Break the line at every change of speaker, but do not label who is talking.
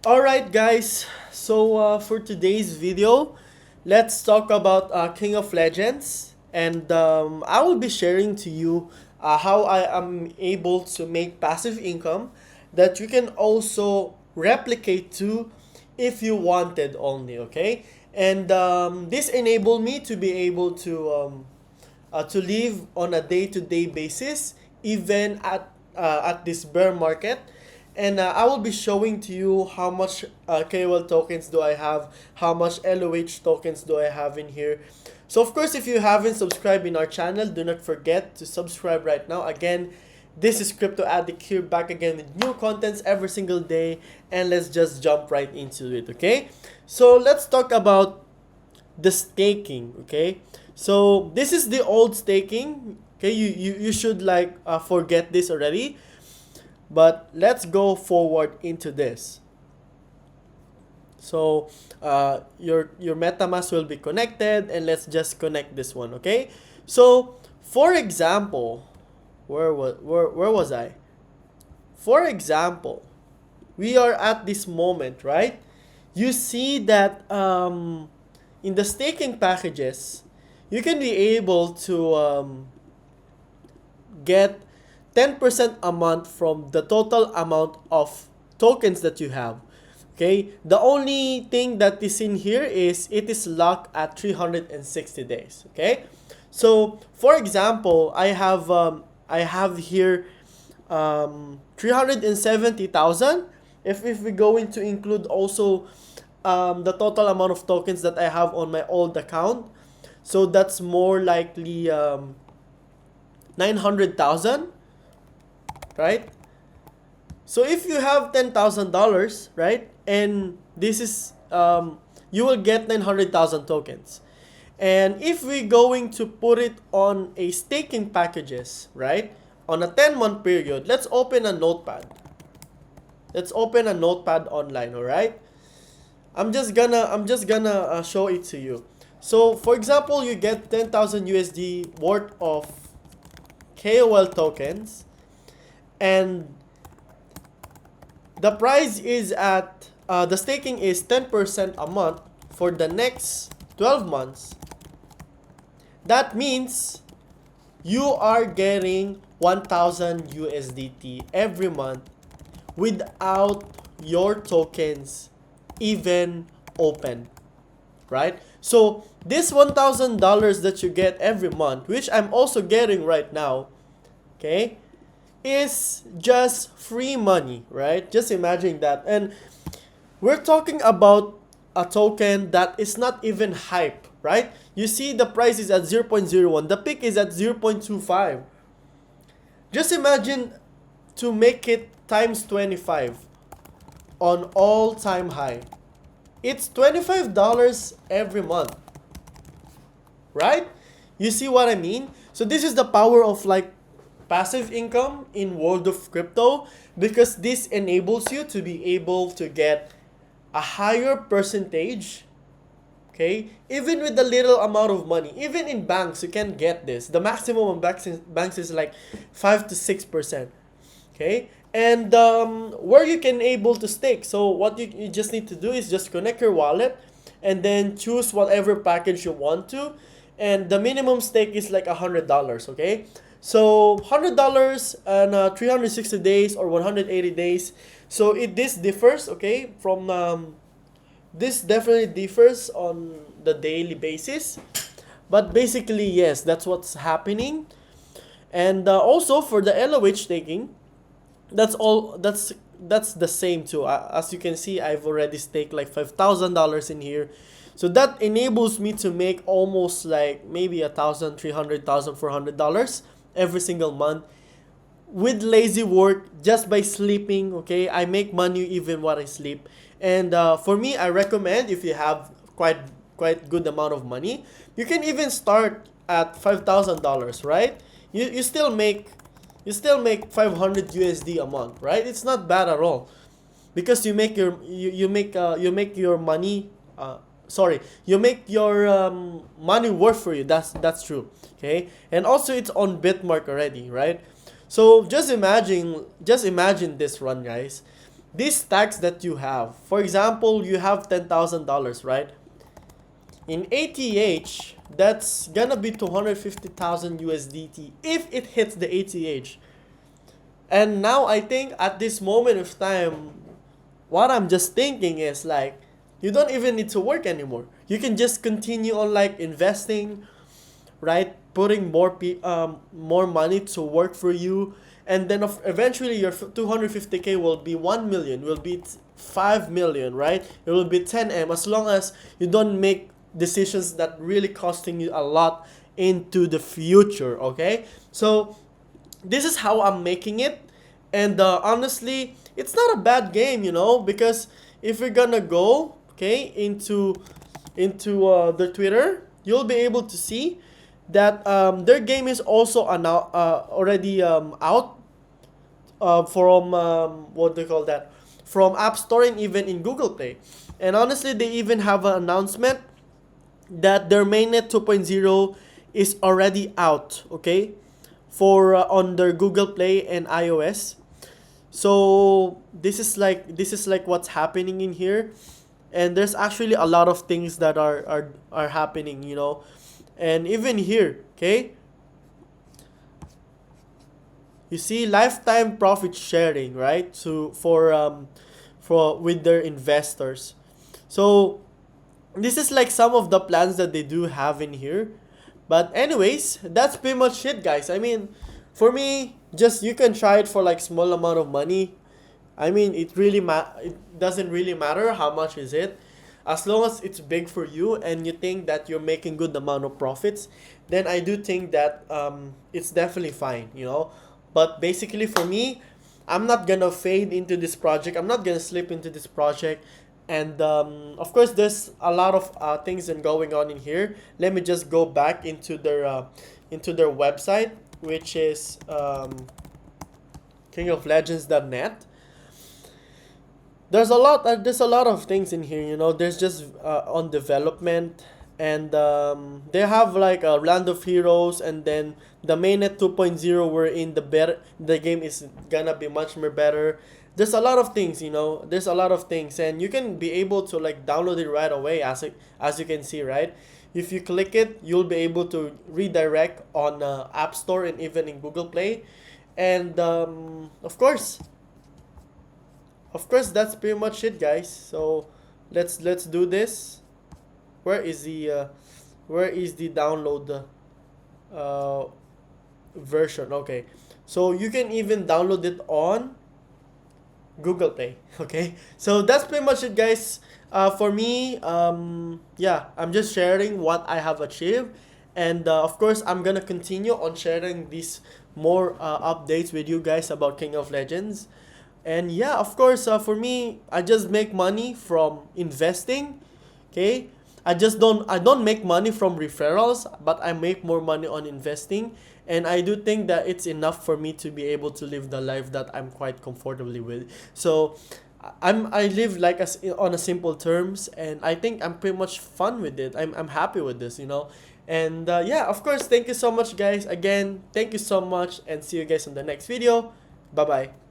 Alright guys, so for today's video, let's talk about King of Legends, and I will be sharing to you how I am able to make passive income that you can also replicate to if you wanted only, okay? And this enable me to be able to live on a day-to-day basis, even at this bear market. And I will be showing to you how much KOL tokens do I have, how much LOH tokens do I have in here. So of course, if you haven't subscribed in our channel, do not forget to subscribe right now. Again, this is Crypto Addict here, back again with new contents every single day, and let's just jump right into it, okay? So let's talk about the staking, okay? So this is the old staking, okay? You should like forget this already, but let's go forward into this. So your MetaMask will be connected, and let's just connect this one, okay? So for example, where was I? For example, we are at this moment, right? You see that in the staking packages, you can be able to get 10% a month from the total amount of tokens that you have. Okay, the only thing that is in here is it is locked at 360 days. Okay, so for example, I have here 370,000. If we going to include also the total amount of tokens that I have on my old account, so that's more likely 900,000, right? So if you have $10,000, right, and this is you will get 900,000 tokens. And if we're going to put it on a staking packages, right, on a 10-month period, let's open a notepad. Let's open a notepad online, all right? I'm just gonna show it to you. So for example, you get 10,000 USD worth of KOL tokens, and the price is at the staking is 10% a month for the next 12 months. That means you are getting 1,000 USDT every month without your tokens even open, right? So this $1,000 that you get every month, which I'm also getting right now, okay, is just free money, right? Just imagine that. And we're talking about a token that is not even hype, right? You see the price is at 0.01, the peak is at 0.25. Just imagine to make it times 25 on all-time high. It's $25 every month, right? You see what I mean? So this is the power of like passive income in world of crypto, because this enables you to be able to get a higher percentage, okay, even with a little amount of money. Even in banks you can get this. The maximum of banks is like 5 to 6%, okay? And where you can able to stake, so what you just need to do is just connect your wallet and then choose whatever package you want to, and the minimum stake is like $100, okay? So $100 and 360 days or 180 days. So this differs, okay, from this definitely differs on the daily basis, but basically yes, that's what's happening. And also for the LOH taking, that's all. That's the same too. As you can see, I've already staked like $5,000 in here, so that enables me to make almost like maybe $1,300, $400 every single month with lazy work, just by sleeping. Okay, I make money even while I sleep. And for me, I recommend, if you have quite good amount of money, you can even start at $5,000, right? You still make 500 USD a month, right? It's not bad at all, because you make your money you make your money work for you. That's true, okay? And also it's on Bitmark already, right? So just imagine this run, guys. these stacks that you have, for example, you have $10,000, right? In ATH, that's gonna be 250,000 USDT if it hits the ATH. And now I think at this moment of time, what I'm just thinking is like, you don't even need to work anymore. You can just continue on like investing, right? Putting more money to work for you, and then eventually your 250K will be 1 million, will be 5 million, right? It will be 10M, as long as you don't make decisions that really costing you a lot into the future. Okay, so this is how I'm making it. And honestly, it's not a bad game, because if we're gonna go, okay, into the Twitter, you'll be able to see that their game is also already out from what do you call that, from App Store and even in Google Play. And honestly, they even have an announcement that their mainnet 2.0 is already out, okay, for on their Google Play and iOS. So this is like what's happening in here, and there's actually a lot of things that are happening, and even here, okay, you see lifetime profit sharing, right? So for with their investors. So this is like some of the plans that they do have in here. But anyways, that's pretty much it, guys. I mean, for me, just you can try it for like small amount of money. I mean, it doesn't really matter how much is it, as long as it's big for you and you think that you're making good amount of profits. Then I do think that it's definitely fine, But basically for me, I'm not gonna fade into this project. I'm not gonna slip into this project. And of course, there's a lot of things going on in here. Let me just go back into their website, which is kingoflegends.net. There's a lot of things in here, There's just on development, and they have like a land of heroes, and then the mainnet 2.0 wherein the game is gonna be much more better. There's a lot of things, There's a lot of things, and you can be able to like download it right away, as you can see, right? If you click it, you'll be able to redirect on App Store and even in Google Play. And of course, that's pretty much it, guys. So let's do this. Where is the download uh, version? Okay, so you can even download it on Google Play. Okay, so that's pretty much it, guys. For me, yeah, I'm just sharing what I have achieved, and of course, I'm gonna continue on sharing these more updates with you guys about King of Legends. And yeah, of course, for me, I just make money from investing. Okay, I don't make money from referrals, but I make more money on investing. And I do think that it's enough for me to be able to live the life that I'm quite comfortably with. So I live like on a simple terms, and I think I'm pretty much fun with it. I'm happy with this. And yeah, of course, thank you so much, guys. Again, thank you so much, and see you guys in the next video. Bye bye.